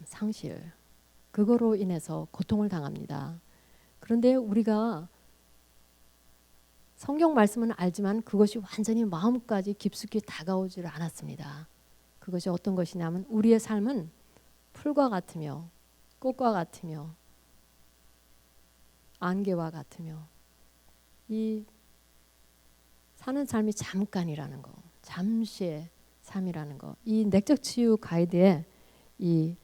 상실 그거로 인해서 고통을 당합니다. 그런데 우리가 성경 말씀은 알지만 그것이 완전히 마음까지 깊숙이 다가오지를 않았습니다. 그것이 어떤 것이냐면 우리의 삶은 풀과 같으며 꽃과 같으며 안개와 같으며 이 사는 삶이 잠깐이라는 거, 잠시의 삶이라는 거. 이 내적 치유 가이드의 이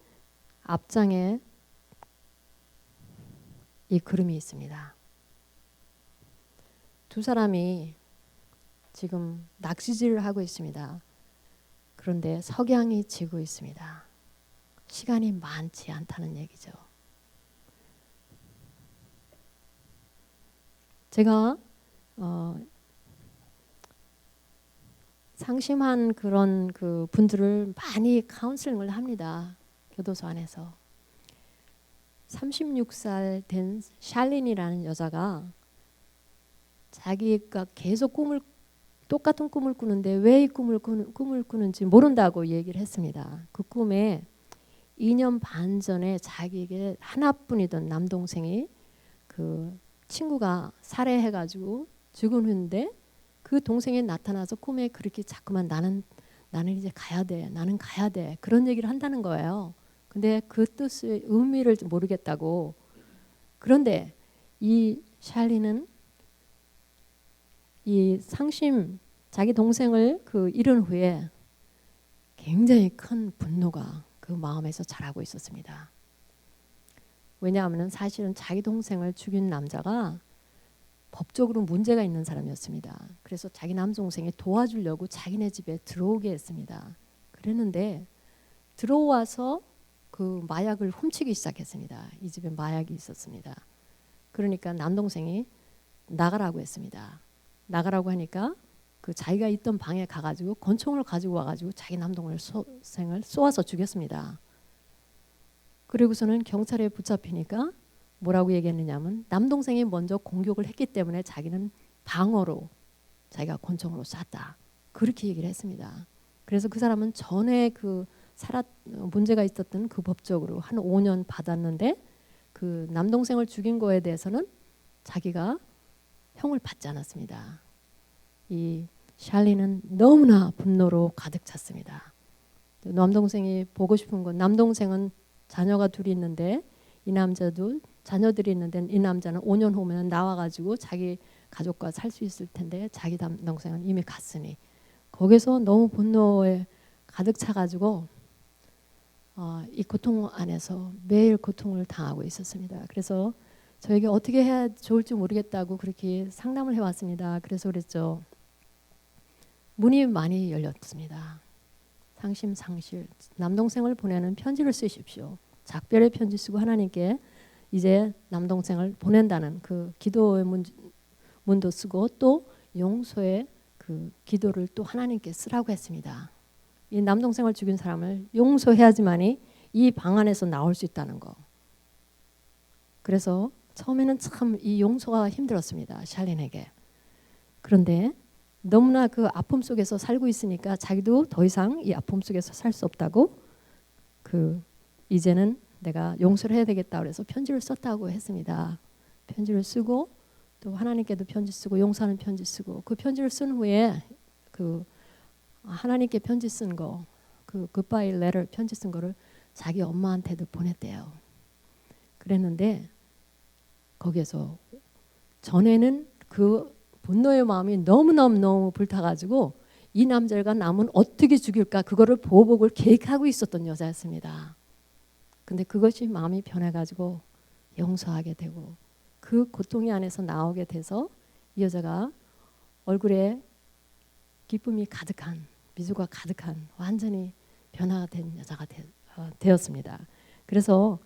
앞장에 이 그림이 있습니다. 두 사람이 지금 낚시질을 하고 있습니다. 그런데 석양이 지고 있습니다. 시간이 많지 않다는 얘기죠. 제가 상심한 그런 그 분들을 많이 카운슬링을 합니다. 교도소 안에서. 36살 된 샬린이라는 여자가 자기가 계속 똑같은 꿈을 꾸는데 왜 이 꿈을 꾸는지 모른다고 얘기를 했습니다. 그 꿈에 2년 반 전에 자기에게 하나뿐이던 남동생이 그 친구가 살해해가지고 죽은 후인데 그 동생이 나타나서 꿈에 그렇게 자꾸만 나는 이제 가야 돼. 나는 가야 돼. 그런 얘기를 한다는 거예요. 근데 그 뜻의 의미를 모르겠다고. 그런데 이 샬리는 이 상심 자기 동생을 그 잃은 후에 굉장히 큰 분노가 그 마음에서 자라고 있었습니다. 왜냐하면 사실은 자기 동생을 죽인 남자가 법적으로 문제가 있는 사람이었습니다. 그래서 자기 남동생이 도와주려고 자기네 집에 들어오게 했습니다. 그랬는데 들어와서 그 마약을 훔치기 시작했습니다. 이 집에 마약이 있었습니다. 그러니까 남동생이 나가라고 했습니다. 나가라고 하니까 그 자기가 있던 방에 가가지고 권총을 가지고 와가지고 자기 남동생을 쏘아서 죽였습니다. 그리고서는 경찰에 붙잡히니까 뭐라고 얘기했느냐면 남동생이 먼저 공격을 했기 때문에 자기는 방어로 자기가 권총으로 쐈다. 그렇게 얘기를 했습니다. 그래서 그 사람은 전에 그 문제가 있었던 그 법적으로 한 5년 받았는데 그 남동생을 죽인 거에 대해서는 자기가 형을 받지 않았습니다. 이 샬리는 너무나 분노로 가득 찼습니다. 남동생이 보고 싶은 건 남동생은 자녀가 둘이 있는데 이 남자도 자녀들이 있는데 이 남자는 5년 후면 나와가지고 자기 가족과 살 수 있을 텐데 자기 남동생은 이미 갔으니 거기서 너무 분노에 가득 차가지고 이 고통 안에서 매일 고통을 당하고 있었습니다. 그래서 저에게 어떻게 해야 좋을지 모르겠다고 그렇게 상담을 해왔습니다. 그래서 그랬죠. 문이 많이 열렸습니다. 상실 남동생을 보내는 편지를 쓰십시오. 작별의 편지 쓰고 하나님께 이제 남동생을 보낸다는 그 기도의 문도 쓰고 또 용서의 그 기도를 또 하나님께 쓰라고 했습니다. 이 남동생을 죽인 사람을 용서해야지만이 이 방 안에서 나올 수 있다는 거. 그래서 처음에는 참 이 용서가 힘들었습니다. 샬린에게. 그런데 너무나 그 아픔 속에서 살고 있으니까 자기도 더 이상 이 아픔 속에서 살 수 없다고 이제는 내가 용서를 해야 되겠다 그래서 편지를 썼다고 했습니다. 편지를 쓰고 또 하나님께도 편지 쓰고 용서하는 편지 쓰고 그 편지를 쓴 후에 그 하나님께 편지 쓴 거 그 굿바이 레터 편지 쓴 거를 자기 엄마한테도 보냈대요. 그랬는데 거기에서 전에는 그 분노의 마음이 너무 불타가지고 이 남자가 남은 어떻게 죽일까 그거를 보복을 계획하고 있었던 여자였습니다. 근데 그것이 마음이 변해가지고 용서하게 되고 그 고통이 안에서 나오게 돼서 이 여자가 얼굴에 기쁨이 가득한 미소가 가득한 완전히 변화된 여자가 되었습니다. 그래서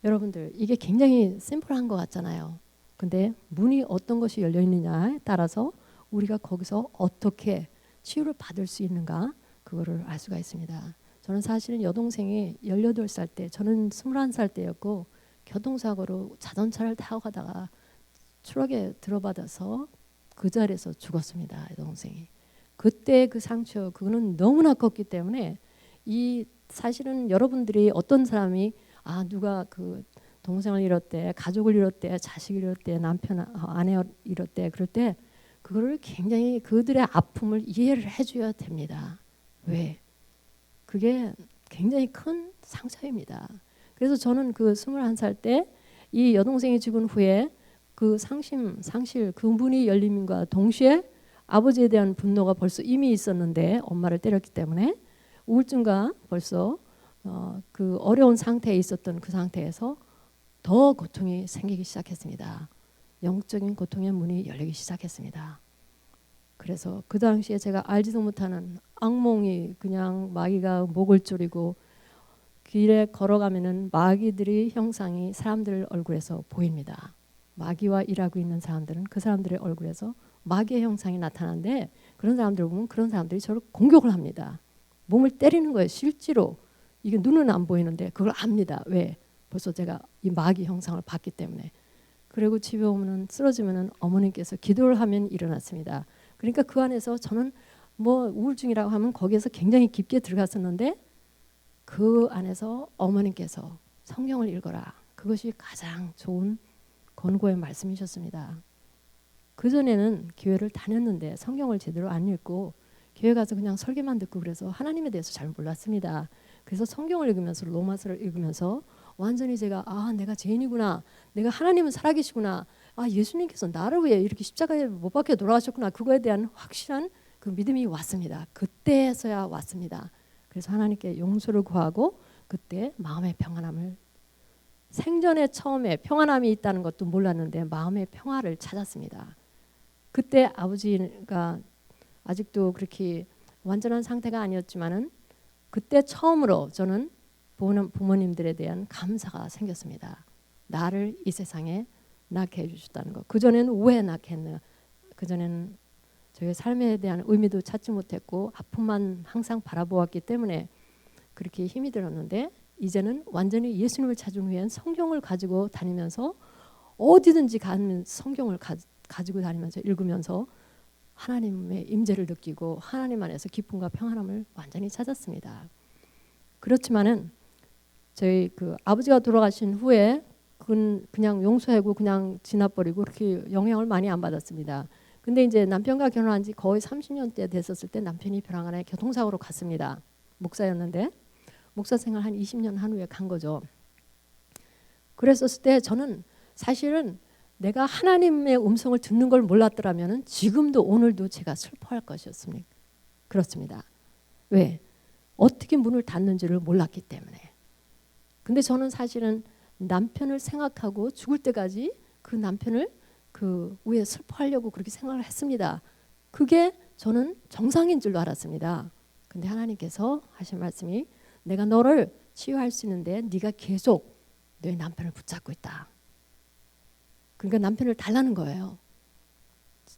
여러분들 이게 굉장히 심플한 것 같잖아요. 근데 문이 어떤 것이 열려 있느냐에 따라서 우리가 거기서 어떻게 치유를 받을 수 있는가 그거를 알 수가 있습니다. 저는 사실은 여동생이 18살 때 저는 21살 때였고 교통사고로 자동차를 타고 가다가 트럭에 들어받아서 그 자리에서 죽었습니다. 여동생이. 그때 그 상처 그거는 너무나 컸기 때문에 이 사실은 여러분들이 어떤 사람이 누가 그 동생을 잃었대, 가족을 잃었대, 자식을 잃었대, 남편 아내 잃었대 그럴 때 그거를 굉장히 그들의 아픔을 이해를 해줘야 됩니다. 왜? 그게 굉장히 큰 상처입니다. 그래서 저는 그 21살 때 이 여동생이 죽은 후에 그 상실 그 문이 열림과 동시에 아버지에 대한 분노가 벌써 이미 있었는데 엄마를 때렸기 때문에 우울증과 벌써 그 어려운 상태에 있었던 그 상태에서 더 고통이 생기기 시작했습니다. 영적인 고통의 문이 열리기 시작했습니다. 그래서 그 당시에 제가 알지도 못하는 악몽이 그냥 마귀가 목을 조리고 길에 걸어가면은 마귀들의 형상이 사람들 얼굴에서 보입니다. 마귀와 일하고 있는 사람들은 그 사람들의 얼굴에서 마귀의 형상이 나타나는데 그런 사람들 보면 그런 사람들이 저를 공격을 합니다. 몸을 때리는 거예요. 실제로. 이게 눈은 안 보이는데 그걸 압니다. 왜? 벌써 제가 이 마귀 형상을 봤기 때문에. 그리고 집에 오면은 쓰러지면은 어머님께서 기도를 하면 일어났습니다. 그러니까 그 안에서 저는 뭐 우울증이라고 하면 거기에서 굉장히 깊게 들어갔었는데 그 안에서 어머님께서 성경을 읽어라. 그것이 가장 좋은 권고의 말씀이셨습니다. 그전에는 교회를 다녔는데 성경을 제대로 안 읽고 교회 가서 그냥 설교만 듣고 그래서 하나님에 대해서 잘 몰랐습니다. 그래서 성경을 읽으면서 로마서를 읽으면서 완전히 제가 내가 죄인이구나. 내가 하나님은 살아계시구나. 예수님께서 나를 위해 이렇게 십자가에 못 박혀 돌아가셨구나. 그거에 대한 확실한 그 믿음이 왔습니다. 그때서야 왔습니다. 그래서 하나님께 용서를 구하고 그때 마음의 평안함을 생전에 처음에 평안함이 있다는 것도 몰랐는데 마음의 평화를 찾았습니다. 그때 아버지가 아직도 그렇게 완전한 상태가 아니었지만은 그때 처음으로 저는 부모님들에 대한 감사가 생겼습니다. 나를 이 세상에 낳게 해주셨다는 것. 그전에는 왜 낳게 했나. 그전에는 저의 삶에 대한 의미도 찾지 못했고 아픔만 항상 바라보았기 때문에 그렇게 힘이 들었는데 이제는 완전히 예수님을 찾은 후엔 성경을 가지고 다니면서 어디든지 가면 성경을 가지고 다니면서 읽으면서 하나님의 임재를 느끼고 하나님 안에서 기쁨과 평안함을 완전히 찾았습니다. 그렇지만은 저희 그 아버지가 돌아가신 후에 그냥 용서하고 그냥 지나버리고 그렇게 영향을 많이 안 받았습니다. 근데 이제 남편과 결혼한 지 거의 30년대 됐었을 때 남편이 벼랑간에 교통사고로 갔습니다. 목사였는데 목사 생활 한 20년 한 후에 간 거죠. 그랬었을 때 저는 사실은 내가 하나님의 음성을 듣는 걸 몰랐더라면 지금도 오늘도 제가 슬퍼할 것이었습니다. 그렇습니다. 왜? 어떻게 문을 닫는지를 몰랐기 때문에. 근데 저는 사실은 남편을 생각하고 죽을 때까지 그 남편을 그 위에 슬퍼하려고 그렇게 생각을 했습니다. 그게 저는 정상인 줄로 알았습니다. 근데 하나님께서 하신 말씀이 내가 너를 치유할 수 있는데 네가 계속 내 남편을 붙잡고 있다. 그러니까 남편을 달라는 거예요.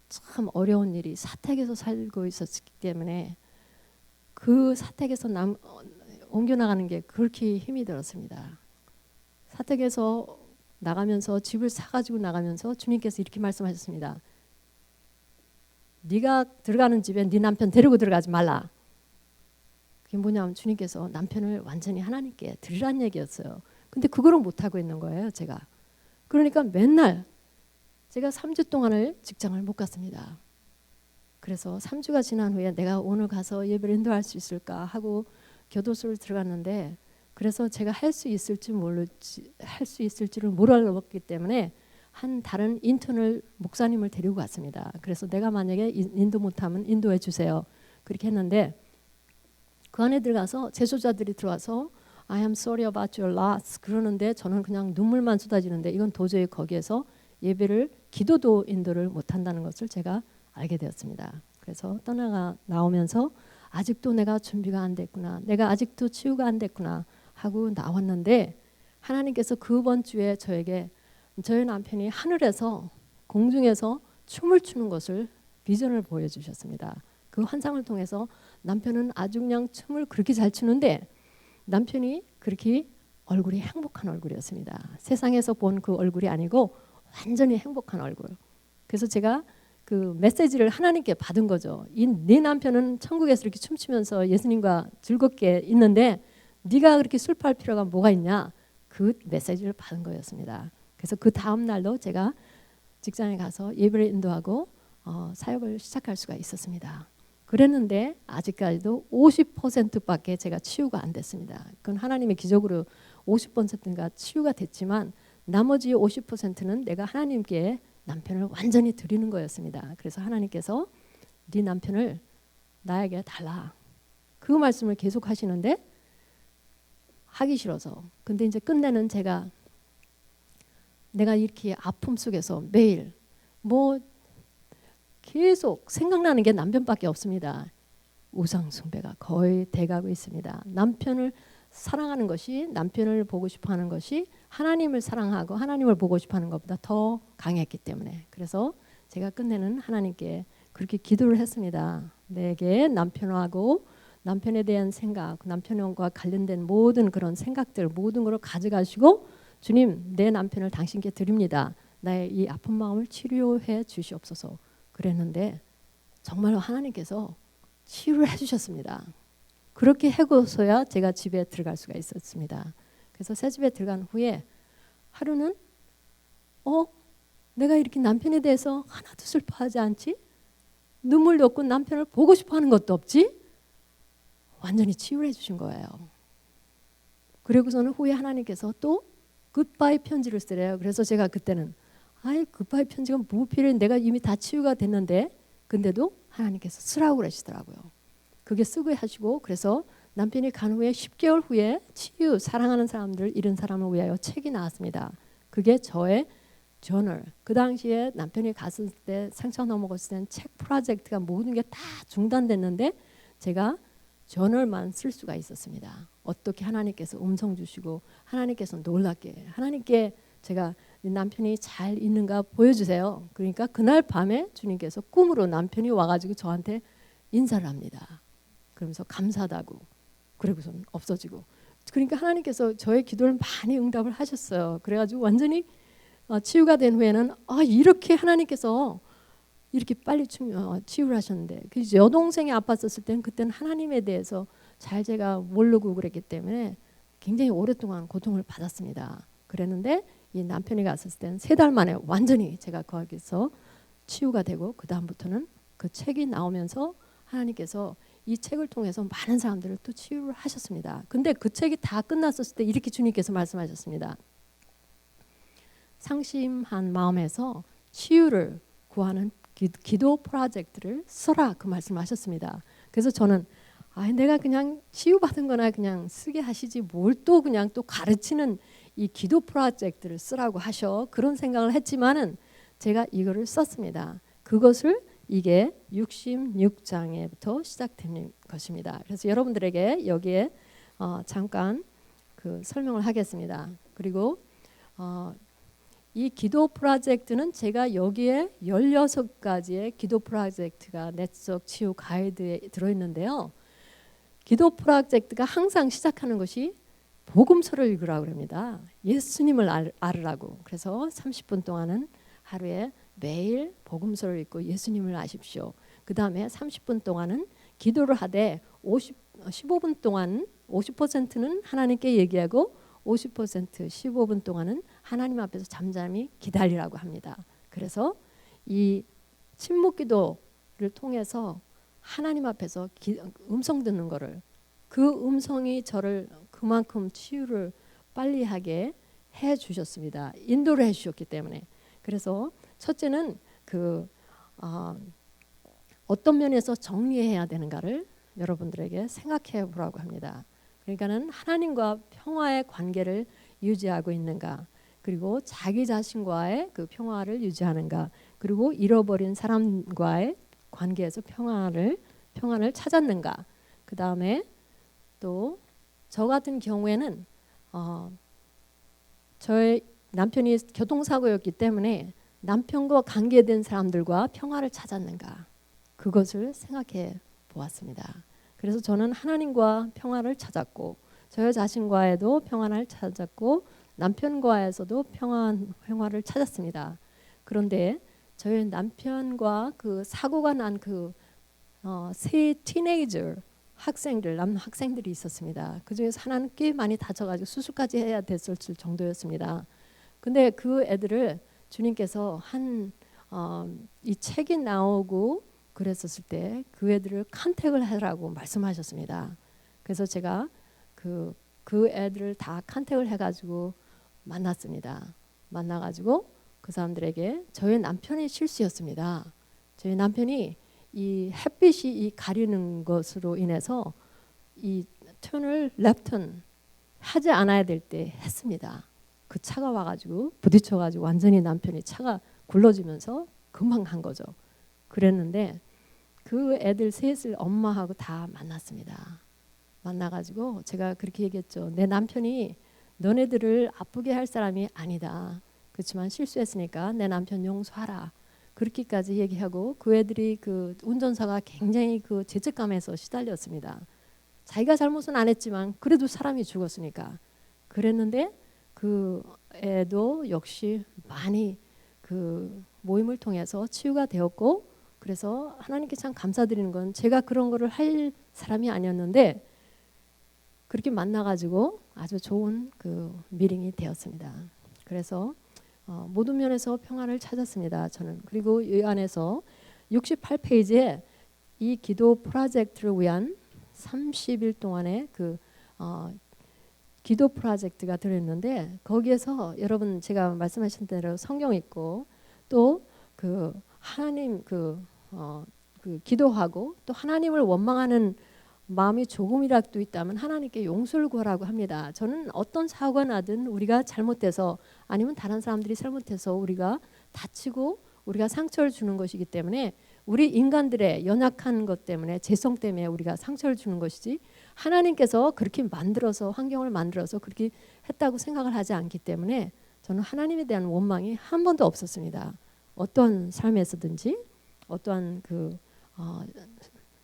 참 어려운 일이 사택에서 살고 있었기 때문에 그 사택에서 옮겨나가는 게 그렇게 힘이 들었습니다. 사택에서 나가면서 집을 사가지고 나가면서 주님께서 이렇게 말씀하셨습니다. 네가 들어가는 집에 네 남편 데리고 들어가지 말라. 그게 뭐냐면 주님께서 남편을 완전히 하나님께 드리란 얘기였어요. 근데 그거를 못하고 있는 거예요. 제가. 그러니까 맨날 제가 3주 동안을 직장을 못 갔습니다. 그래서 3주가 지난 후에 내가 오늘 가서 예배를 인도할 수 있을까 하고 교도소를 들어갔는데 그래서 제가 할 수 있을지를 몰랐기 때문에 한 다른 인턴을 목사님을 데리고 갔습니다. 그래서 내가 만약에 인도 못하면 인도해 주세요. 그렇게 했는데 그 안에 들어가서 제소자들이 들어와서 I am sorry about your loss 그러는데 저는 그냥 눈물만 쏟아지는데 이건 도저히 거기에서 예배를 기도도 인도를 못한다는 것을 제가 알게 되었습니다. 그래서 나오면서 아직도 내가 준비가 안 됐구나. 내가 아직도 치유가 안 됐구나 하고 나왔는데 하나님께서 그번 주에 저에게 저희 남편이 하늘에서 공중에서 춤을 추는 것을 비전을 보여주셨습니다. 그 환상을 통해서 남편은 아주 그냥 춤을 그렇게 잘 추는데 남편이 그렇게 얼굴이 행복한 얼굴이었습니다. 세상에서 본 그 얼굴이 아니고 완전히 행복한 얼굴. 그래서 제가 그 메시지를 하나님께 받은 거죠. 네 남편은 천국에서 이렇게 춤추면서 예수님과 즐겁게 있는데 네가 그렇게 슬퍼할 필요가 뭐가 있냐? 그 메시지를 받은 거였습니다. 그래서 그 다음 날도 제가 직장에 가서 예배를 인도하고 사역을 시작할 수가 있었습니다. 그랬는데 아직까지도 50%밖에 제가 치유가 안 됐습니다. 그건 하나님의 기적으로 50%인가 치유가 됐지만 나머지 50%는 내가 하나님께 남편을 완전히 드리는 거였습니다. 그래서 하나님께서 네 남편을 나에게 달라. 그 말씀을 계속 하시는데 하기 싫어서. 근데 이제 끝내는 내가 이렇게 아픔 속에서 매일 뭐 계속 생각나는 게 남편밖에 없습니다. 우상 숭배가 거의 돼가고 있습니다. 남편을 사랑하는 것이, 남편을 보고 싶어하는 것이 하나님을 사랑하고 하나님을 보고 싶어하는 것보다 더 강했기 때문에, 그래서 제가 끝내는 하나님께 그렇게 기도를 했습니다. 내게 남편하고 남편에 대한 생각, 남편과 관련된 모든 그런 생각들, 모든 걸 가져가시고 주님, 내 남편을 당신께 드립니다. 나의 이 아픈 마음을 치료해 주시옵소서. 그랬는데 정말로 하나님께서 치유를 해주셨습니다. 그렇게 하고서야 제가 집에 들어갈 수가 있었습니다. 그래서 새 집에 들어간 후에 하루는 내가 이렇게 남편에 대해서 하나도 슬퍼하지 않지? 눈물도 없고 남편을 보고 싶어하는 것도 없지? 완전히 치유를 해주신 거예요. 그리고서는 후에 하나님께서 또 굿바이 편지를 쓰래요. 그래서 제가 그때는 굿바이 편지가 뭐 필요해? 내가 이미 다 치유가 됐는데. 근데도 하나님께서 쓰라고 그러시더라고요. 그게 쓰고 하시고, 그래서 남편이 간 후에 10개월 후에 치유, 사랑하는 사람들, 잃은 사람을 위하여 책이 나왔습니다. 그게 저의 저널. 그 당시에 남편이 갔을 때, 상처 넘어갔을 때는 책 프로젝트가 모든 게 다 중단됐는데 제가 저널만 쓸 수가 있었습니다. 어떻게 하나님께서 음성 주시고 하나님께서 놀랍게, 하나님께 제가 남편이 잘 있는가 보여주세요. 그러니까 그날 밤에 주님께서 꿈으로 남편이 와가지고 저한테 인사를 합니다. 그러면서 감사하다고. 그러고서는 없어지고. 그러니까 하나님께서 저의 기도를 많이 응답을 하셨어요. 그래가지고 완전히 치유가 된 후에는 이렇게 하나님께서 이렇게 빨리 치유를 하셨는데, 그 여동생이 아팠었을 때는 그때는 하나님에 대해서 잘 제가 모르고 그랬기 때문에 굉장히 오랫동안 고통을 받았습니다. 그랬는데 이 남편이 갔을 때는 3달 만에 완전히 제가 거기서 치유가 되고, 그 다음부터는 그 책이 나오면서 하나님께서 이 책을 통해서 많은 사람들을 또 치유를 하셨습니다. 근데 그 책이 다 끝났었을 때 이렇게 주님께서 말씀하셨습니다. 상심한 마음에서 치유를 구하는 기도 프로젝트를 써라, 그 말씀하셨습니다. 그래서 저는 내가 그냥 치유받은 거나 그냥 쓰게 하시지 뭘 또 그냥 또 가르치는 이 기도 프로젝트를 쓰라고 하셔, 그런 생각을 했지만은 제가 이거를 썼습니다. 그것을 이게 66장에부터 시작되는 것입니다. 그래서 여러분들에게 여기에 잠깐 그 설명을 하겠습니다. 그리고 이 기도 프로젝트는 제가 여기에 16가지의 기도 프로젝트가 내적 치유 가이드에 들어있는데요. 기도 프로젝트가 항상 시작하는 것이 복음서를 읽으라고 합니다. 예수님을 알으라고. 그래서 30분 동안은 하루에 매일 복음서를 읽고 예수님을 아십시오. 그 다음에 30분 동안은 기도를 하되 15분 동안 50%는 하나님께 얘기하고 50% 15분 동안은 하나님 앞에서 잠잠히 기다리라고 합니다. 그래서 이 침묵 기도를 통해서 하나님 앞에서 음성 듣는 거를, 그 음성이 저를 그만큼 치유를 빨리 하게 해 주셨습니다. 인도를 해 주셨기 때문에. 그래서 첫째는 어떤 면에서 정리해야 되는가를 여러분들에게 생각해 보라고 합니다. 그러니까는 하나님과 평화의 관계를 유지하고 있는가, 그리고 자기 자신과의 그 평화를 유지하는가, 그리고 잃어버린 사람과의 관계에서 평안을 찾았는가. 그 다음에 또 저 같은 경우에는 저의 남편이 교통사고였기 때문에 남편과 관계된 사람들과 평화를 찾았는가, 그것을 생각해 보았습니다. 그래서 저는 하나님과 평화를 찾았고, 저 자신과에도 평안을 찾았고, 남편과에서도 평화를 찾았습니다. 그런데 저희 남편과 그 사고가 난 그 세 티네이저 학생들, 남학생들이 있었습니다. 그 중에서 하나는 꽤 많이 다쳐가지고 수술까지 해야 됐을 정도였습니다. 근데 그 애들을 주님께서 이 책이 나오고 그랬었을 때 그 애들을 컨택을 하라고 말씀하셨습니다. 그래서 제가 그 애들을 다 컨택을 해가지고 만났습니다. 만나가지고 그 사람들에게 저희 남편의 실수였습니다. 저희 남편이 이 햇빛이 이 가리는 것으로 인해서 이 턴을 랩턴 하지 않아야 될 때 했습니다. 그 차가 와가지고 부딪혀가지고 완전히 남편이 차가 굴러지면서 금방 한 거죠. 그랬는데 그 애들 셋을 엄마하고 다 만났습니다. 만나가지고 제가 그렇게 얘기했죠. 내 남편이 너네들을 아프게 할 사람이 아니다. 그렇지만 실수했으니까 내 남편 용서하라. 그렇게까지 얘기하고 그 애들이 그 운전사가 굉장히 그 죄책감에서 시달렸습니다. 자기가 잘못은 안 했지만 그래도 사람이 죽었으니까. 그랬는데 그 애도 역시 많이 그 모임을 통해서 치유가 되었고, 그래서 하나님께 참 감사드리는 건 제가 그런 거를 할 사람이 아니었는데 그렇게 만나가지고 아주 좋은 그 미팅이 되었습니다. 그래서 모든 면에서 평안을 찾았습니다. 저는. 그리고 이 안에서 68페이지에 이 기도 프로젝트를 위한 30일 동안의 그 기도 프로젝트가 들어있는데 거기에서 여러분 제가 말씀하신 대로 성경 읽고 또 그 하나님 그 기도하고 또 하나님을 원망하는 마음이 조금이라도 있다면 하나님께 용서를 구하라고 합니다. 저는 어떤 사고가 나든 우리가 잘못돼서 아니면 다른 사람들이 잘못해서 우리가 다치고 우리가 상처를 주는 것이기 때문에 우리 인간들의 연약한 것 때문에 죄성 때문에 우리가 상처를 주는 것이지 하나님께서 그렇게 만들어서 환경을 만들어서 그렇게 했다고 생각을 하지 않기 때문에 저는 하나님에 대한 원망이 한 번도 없었습니다. 어떤 삶에서든지 어떠한 그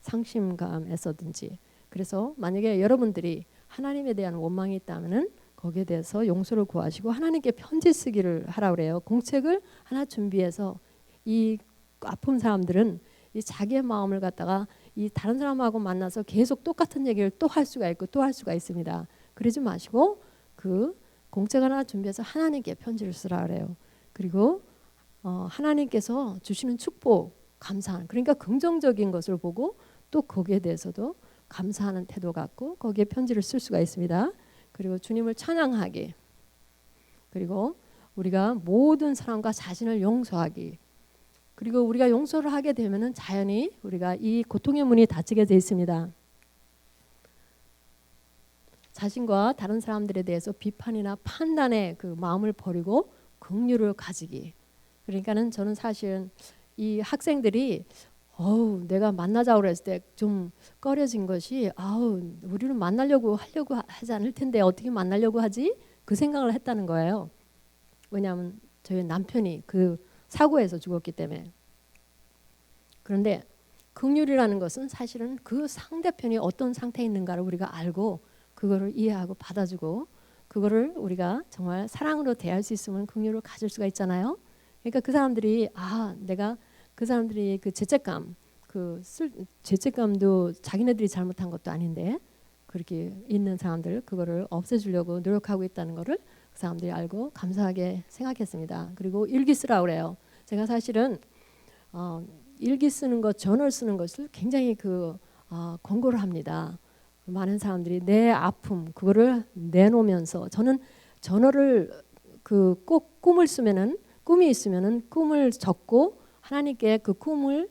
상심감에서든지. 그래서 만약에 여러분들이 하나님에 대한 원망이 있다면은 거기에 대해서 용서를 구하시고 하나님께 편지 쓰기를 하라 그래요. 공책을 하나 준비해서 이 아픈 사람들은 이 자기의 마음을 갖다가 이 다른 사람하고 만나서 계속 똑같은 얘기를 또 할 수가 있고 또 할 수가 있습니다. 그러지 마시고 그 공책 하나 준비해서 하나님께 편지를 쓰라 그래요. 그리고 하나님께서 주시는 축복, 감사한, 그러니까 긍정적인 것을 보고 또 거기에 대해서도 감사하는 태도 갖고 거기에 편지를 쓸 수가 있습니다. 그리고 주님을 찬양하기, 그리고 우리가 모든 사람과 자신을 용서하기, 그리고 우리가 용서를 하게 되면은 자연히 우리가 이 고통의 문이 닫히게 돼 있습니다. 자신과 다른 사람들에 대해서 비판이나 판단의 그 마음을 버리고 긍휼을 가지기. 그러니까는 저는 사실은 이 학생들이 내가 만나자고 그랬을 때 좀 꺼려진 것이 우리는 만나려고 하려고 하지 않을 텐데 어떻게 만나려고 하지? 그 생각을 했다는 거예요. 왜냐하면 저희 남편이 그 사고에서 죽었기 때문에. 그런데 긍휼이라는 것은 사실은 그 상대편이 어떤 상태에 있는가를 우리가 알고 그거를 이해하고 받아주고 그거를 우리가 정말 사랑으로 대할 수 있으면 긍휼을 가질 수가 있잖아요. 그러니까 그 사람들이 내가 그 사람들이 그 죄책감, 죄책감도 자기네들이 잘못한 것도 아닌데 그렇게 있는 사람들 그거를 없애주려고 노력하고 있다는 거를 그 사람들이 알고 감사하게 생각했습니다. 그리고 일기 쓰라고 그래요. 제가 사실은 일기 쓰는 것, 저널 쓰는 것을 굉장히 권고를 합니다. 많은 사람들이 내 아픔 그거를 내놓으면서 저는 저널을 꼭 꿈을 쓰면은 꿈이 있으면은 꿈을 적고 하나님께 그 꿈을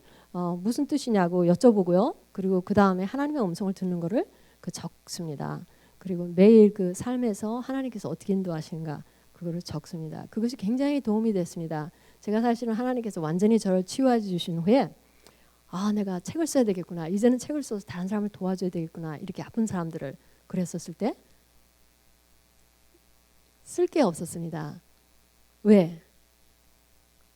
무슨 뜻이냐고 여쭤보고요. 그리고 그 다음에 하나님의 음성을 듣는 거를 적습니다. 그리고 매일 그 삶에서 하나님께서 어떻게 인도하시는가 그거를 적습니다. 그것이 굉장히 도움이 됐습니다. 제가 사실은 하나님께서 완전히 저를 치유해 주신 후에 내가 책을 써야 되겠구나. 이제는 책을 써서 다른 사람을 도와줘야 되겠구나. 이렇게 아픈 사람들을 그랬었을 때 쓸 게 없었습니다. 왜?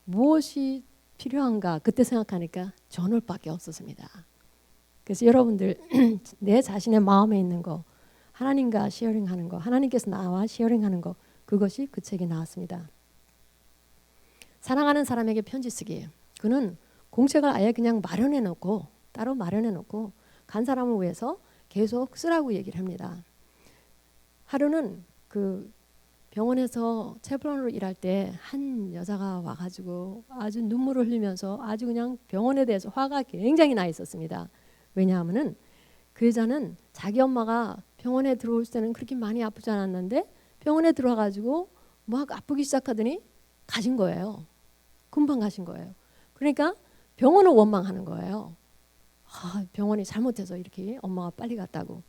무엇이 필요한가 그때 생각하니까 저널밖에 없었습니다. 그래서 여러분들 내 자신의 마음에 있는 거 하나님과 시어링하는 거 하나님께서 나와 시어링하는 거 그것이 그 책이 나왔습니다. 사랑하는 사람에게 편지 쓰기. 그는 공책을 아예 그냥 마련해 놓고 따로 마련해 놓고 간 사람을 위해서 계속 쓰라고 얘기를 합니다. 하루는 그 병원에서 체브론으로 일할 때 한 여자가 와가지고 아주 눈물을 흘리면서 아주 그냥 병원에 대해서 화가 굉장히 나 있었습니다. 왜냐하면은 그 여자는 자기 엄마가 병원에 들어올 때는 그렇게 많이 아프지 않았는데 병원에 들어와가지고 막 아프기 시작하더니 가신 거예요. 금방 가신 거예요. 그러니까 병원을 원망하는 거예요. 아, 병원이 잘못해서 이렇게 엄마가 빨리 갔다고.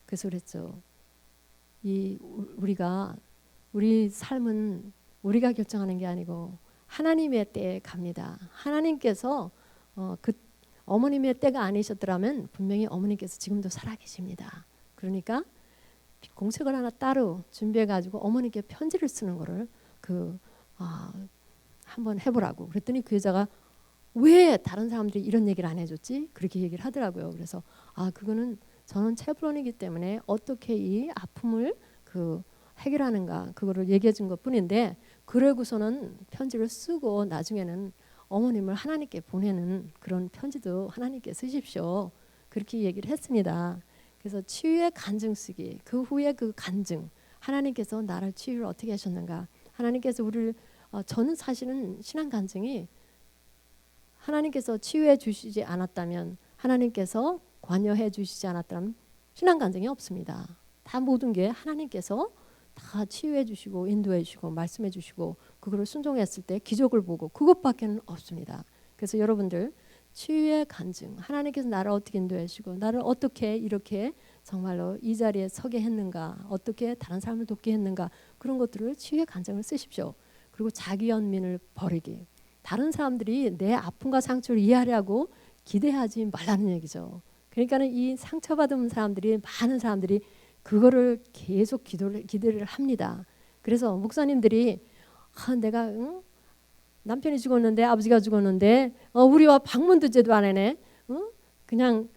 그래서 그랬죠. 우리 삶은 우리가 결정하는 게 아니고 하나님의 때에 갑니다. 하나님께서 그 어머님의 때가 아니셨더라면 분명히 어머님께서 지금도 살아계십니다. 그러니까 공책을 하나 따로 준비해가지고 어머니께 편지를 쓰는 거를 한번 해보라고. 그랬더니 그 여자가 왜 다른 사람들이 이런 얘기를 안 해줬지? 그렇게 얘기를 하더라고요. 그래서 그거는 저는 체브론이기 때문에 어떻게 이 아픔을 해결하는가 그거를 얘기해 준 것뿐인데 그러고서는 편지를 쓰고 나중에는 어머님을 하나님께 보내는 그런 편지도 하나님께 쓰십시오. 그렇게 얘기를 했습니다. 그래서 치유의 간증 쓰기 그 후에 그 간증 하나님께서 나를 치유를 어떻게 하셨는가 하나님께서 우리를 저는 사실은 신앙 간증이 하나님께서 치유해 주시지 않았다면 하나님께서 관여해 주시지 않았다면 신앙 간증이 없습니다. 다 모든 게 하나님께서 다 치유해 주시고 인도해 주시고 말씀해 주시고 그거를 순종했을 때 기적을 보고 그것밖에는 없습니다. 그래서 여러분들 치유의 간증 하나님께서 나를 어떻게 인도해 주시고 나를 어떻게 이렇게 정말로 이 자리에 서게 했는가 어떻게 다른 사람을 돕게 했는가 그런 것들을 치유의 간증을 쓰십시오. 그리고 자기 연민을 버리기 다른 사람들이 내 아픔과 상처를 이해하려고 기대하지 말라는 얘기죠. 그러니까는 이 상처받은 사람들이 많은 사람들이 그거를 계속 기대를 합니다. 그래서 목사님들이 내가 남편이 죽었는데 아버지가 죽었는데 우리와 방문도 제도 안 해네. 그냥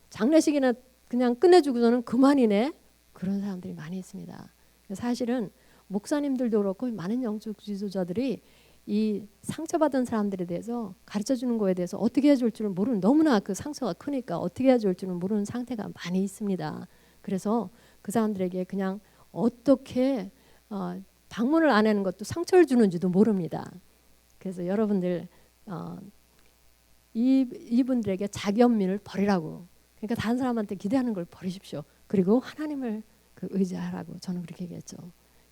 장례식이나 그냥 끝내주고서는 그만이네. 그런 사람들이 많이 있습니다. 사실은 목사님들도 그렇고 많은 영적 지도자들이 이 상처받은 사람들에 대해서 가르쳐주는 거에 대해서 어떻게 해줄 줄을 모르는 너무나 그 상처가 크니까 어떻게 해줄 줄을 모르는 상태가 많이 있습니다. 그래서 그 사람들에게 그냥 어떻게 방문을 안 하는 것도 상처를 주는지도 모릅니다. 그래서 여러분들 이분들에게 자기 연민을 버리라고 그러니까 다른 사람한테 기대하는 걸 버리십시오. 그리고 하나님을 의지하라고 저는 그렇게 얘기했죠.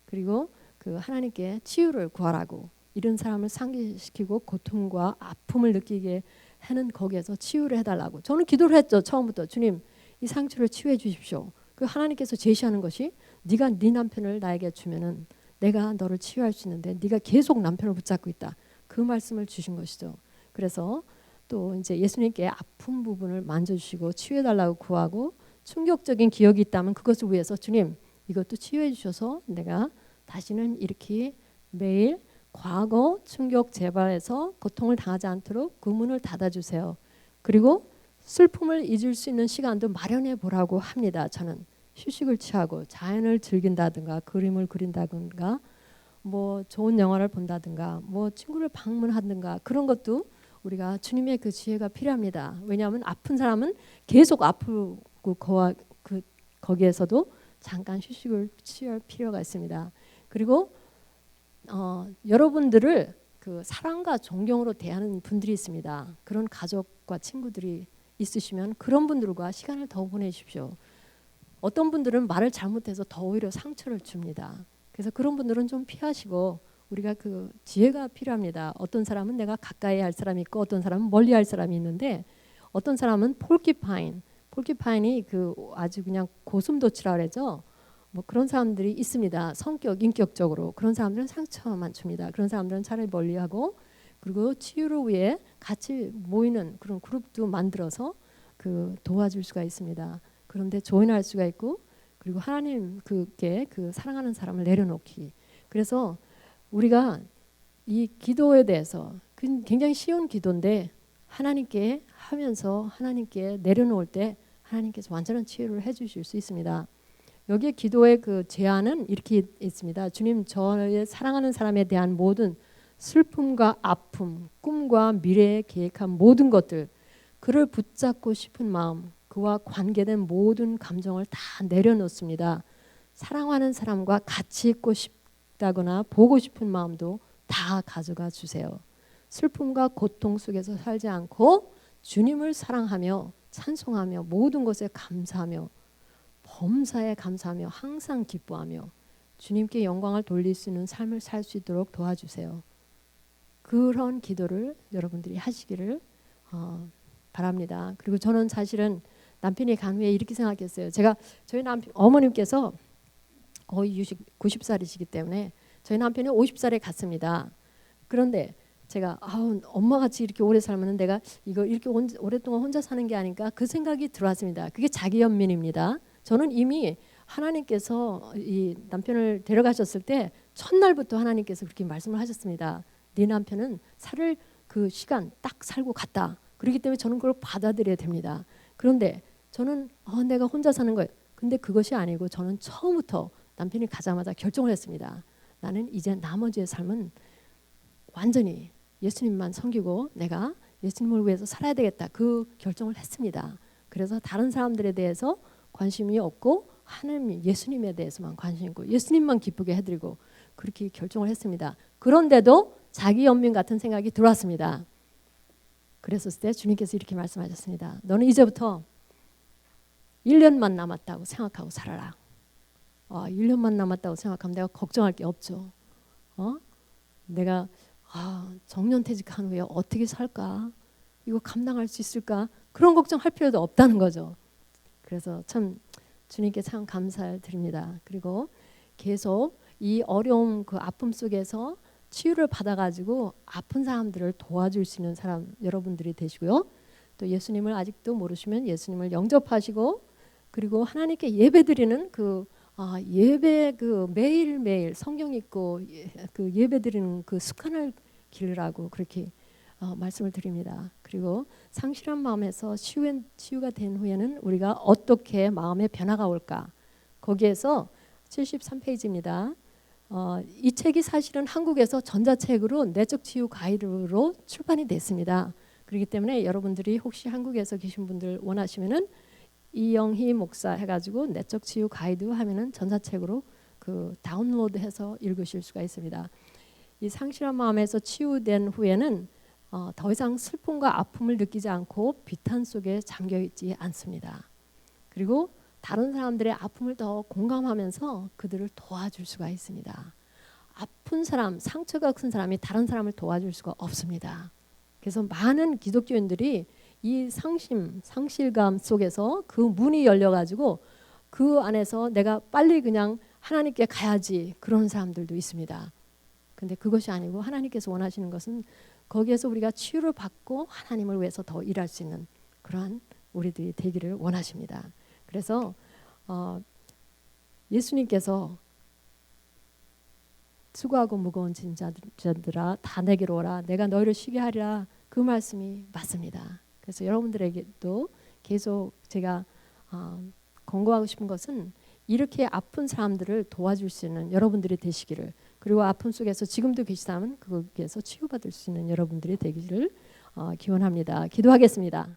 그리고 그 하나님께 치유를 구하라고 이런 사람을 상기시키고 고통과 아픔을 느끼게 하는 거기에서 치유를 해달라고 저는 기도를 했죠. 처음부터 주님 이 상처를 치유해 주십시오. 그 하나님께서 제시하는 것이 네가 네 남편을 나에게 주면은 내가 너를 치유할 수 있는데 네가 계속 남편을 붙잡고 있다. 그 말씀을 주신 것이죠. 그래서 또 이제 예수님께 아픈 부분을 만져주시고 치유해달라고 구하고 충격적인 기억이 있다면 그것을 위해서 주님 이것도 치유해 주셔서 내가 다시는 이렇게 매일 과거 충격 재발에서 고통을 당하지 않도록 그 문을 닫아주세요. 그리고 슬픔을 잊을 수 있는 시간도 마련해 보라고 합니다. 저는 휴식을 취하고 자연을 즐긴다든가 그림을 그린다든가 뭐 좋은 영화를 본다든가 뭐 친구를 방문하든가 그런 것도 우리가 주님의 그 지혜가 필요합니다. 왜냐하면 아픈 사람은 계속 아프고 거기에서도 잠깐 휴식을 취할 필요가 있습니다. 그리고 여러분들을 그 사랑과 존경으로 대하는 분들이 있습니다. 그런 가족과 친구들이 있으시면 그런 분들과 시간을 더 보내십시오. 어떤 분들은 말을 잘못해서 더 오히려 상처를 줍니다. 그래서 그런 분들은 좀 피하시고 우리가 그 지혜가 필요합니다. 어떤 사람은 내가 가까이 할 사람이 있고 어떤 사람은 멀리 할 사람이 있는데 어떤 사람은 폴키파인이 그 아주 그냥 고슴도치라 그러죠. 뭐 그런 사람들이 있습니다. 인격적으로 그런 사람들은 상처만 줍니다. 그런 사람들은 차라리 멀리하고 그리고 치유를 위해 같이 모이는 그런 그룹도 만들어서 도와줄 수가 있습니다. 그런데 조인할 수가 있고 그리고 하나님 그게 사랑하는 사람을 내려놓기. 그래서 우리가 이 기도에 대해서 굉장히 쉬운 기도인데 하나님께 하면서 하나님께 내려놓을 때 하나님께서 완전한 치유를 해주실 수 있습니다. 여기에 기도의 그 제안은 이렇게 있습니다. 주님 저의 사랑하는 사람에 대한 모든 슬픔과 아픔, 꿈과 미래에 계획한 모든 것들 그를 붙잡고 싶은 마음 그와 관계된 모든 감정을 다 내려놓습니다. 사랑하는 사람과 같이 있고 싶다거나 보고 싶은 마음도 다 가져가 주세요. 슬픔과 고통 속에서 살지 않고 주님을 사랑하며 찬송하며 모든 것에 감사하며 범사에 감사하며 항상 기뻐하며 주님께 영광을 돌릴 수 있는 삶을 살 수 있도록 도와주세요. 그런 기도를 여러분들이 하시기를 바랍니다. 그리고 저는 사실은 남편이 간 후에 이렇게 생각했어요. 저희 남편 어머님께서 거의 90살이시기 때문에 저희 남편이 50살에 갔습니다. 그런데 제가 엄마같이 이렇게 오래 살면 내가 이거 이렇게 오랫동안 혼자 사는 게 아닌가 그 생각이 들어왔습니다. 그게 자기 연민입니다. 저는 이미 하나님께서 이 남편을 데려가셨을 때 첫날부터 하나님께서 그렇게 말씀을 하셨습니다. 네 남편은 살을 그 시간 딱 살고 갔다. 그렇기 때문에 저는 그걸 받아들여야 됩니다. 그런데 저는 내가 혼자 사는 거예요. 근데 그것이 아니고 저는 처음부터 남편이 가자마자 결정을 했습니다. 나는 이제 나머지의 삶은 완전히 예수님만 섬기고 내가 예수님을 위해서 살아야 되겠다. 그 결정을 했습니다. 그래서 다른 사람들에 대해서 관심이 없고 하나님 예수님에 대해서만 관심 있고 예수님만 기쁘게 해드리고 그렇게 결정을 했습니다. 그런데도 자기 연민 같은 생각이 들어왔습니다. 그랬을 때 주님께서 이렇게 말씀하셨습니다. 너는 이제부터 1년만 남았다고 생각하고 살아라. 1년만 남았다고 생각하면 내가 걱정할 게 없죠. 내가 정년퇴직한 후에 어떻게 살까? 이거 감당할 수 있을까? 그런 걱정할 필요도 없다는 거죠. 그래서 참 주님께 참 감사를 드립니다. 그리고 계속 이 어려움 그 아픔 속에서 치유를 받아가지고 아픈 사람들을 도와줄 수 있는 사람 여러분들이 되시고요. 또 예수님을 아직도 모르시면 예수님을 영접하시고 그리고 하나님께 예배드리는 예배 매일매일 성경 읽고 그 예배드리는 그 습관을 기르라고 그렇게 말씀을 드립니다. 그리고 상실한 마음에서 치유가 된 후에는 우리가 어떻게 마음의 변화가 올까? 거기에서 73페이지입니다. 이 책이 사실은 한국에서 전자책으로 내적 치유 가이드로 출판이 됐습니다. 그렇기 때문에 여러분들이 혹시 한국에서 계신 분들 원하시면은 이영희 목사 해가지고 내적 치유 가이드 하면은 전자책으로 그 다운로드해서 읽으실 수가 있습니다. 이 상실한 마음에서 치유된 후에는 더 이상 슬픔과 아픔을 느끼지 않고 비탄 속에 잠겨 있지 않습니다. 그리고 다른 사람들의 아픔을 더 공감하면서 그들을 도와줄 수가 있습니다. 아픈 사람, 상처가 큰 사람이 다른 사람을 도와줄 수가 없습니다. 그래서 많은 기독교인들이 이 상실감 속에서 그 문이 열려가지고 그 안에서 내가 빨리 그냥 하나님께 가야지 그런 사람들도 있습니다. 근데 그것이 아니고 하나님께서 원하시는 것은 거기에서 우리가 치유를 받고 하나님을 위해서 더 일할 수 있는 그러한 우리들이 되기를 원하십니다. 그래서 예수님께서 수고하고 무거운 짐 자들아 다 내게로 오라 내가 너희를 쉬게 하리라 그 말씀이 맞습니다. 그래서 여러분들에게도 계속 제가 권고하고 싶은 것은 이렇게 아픈 사람들을 도와줄 수 있는 여러분들이 되시기를 그리고 아픔 속에서 지금도 계시다면 거기에서 치유받을 수 있는 여러분들이 되기를 기원합니다. 기도하겠습니다.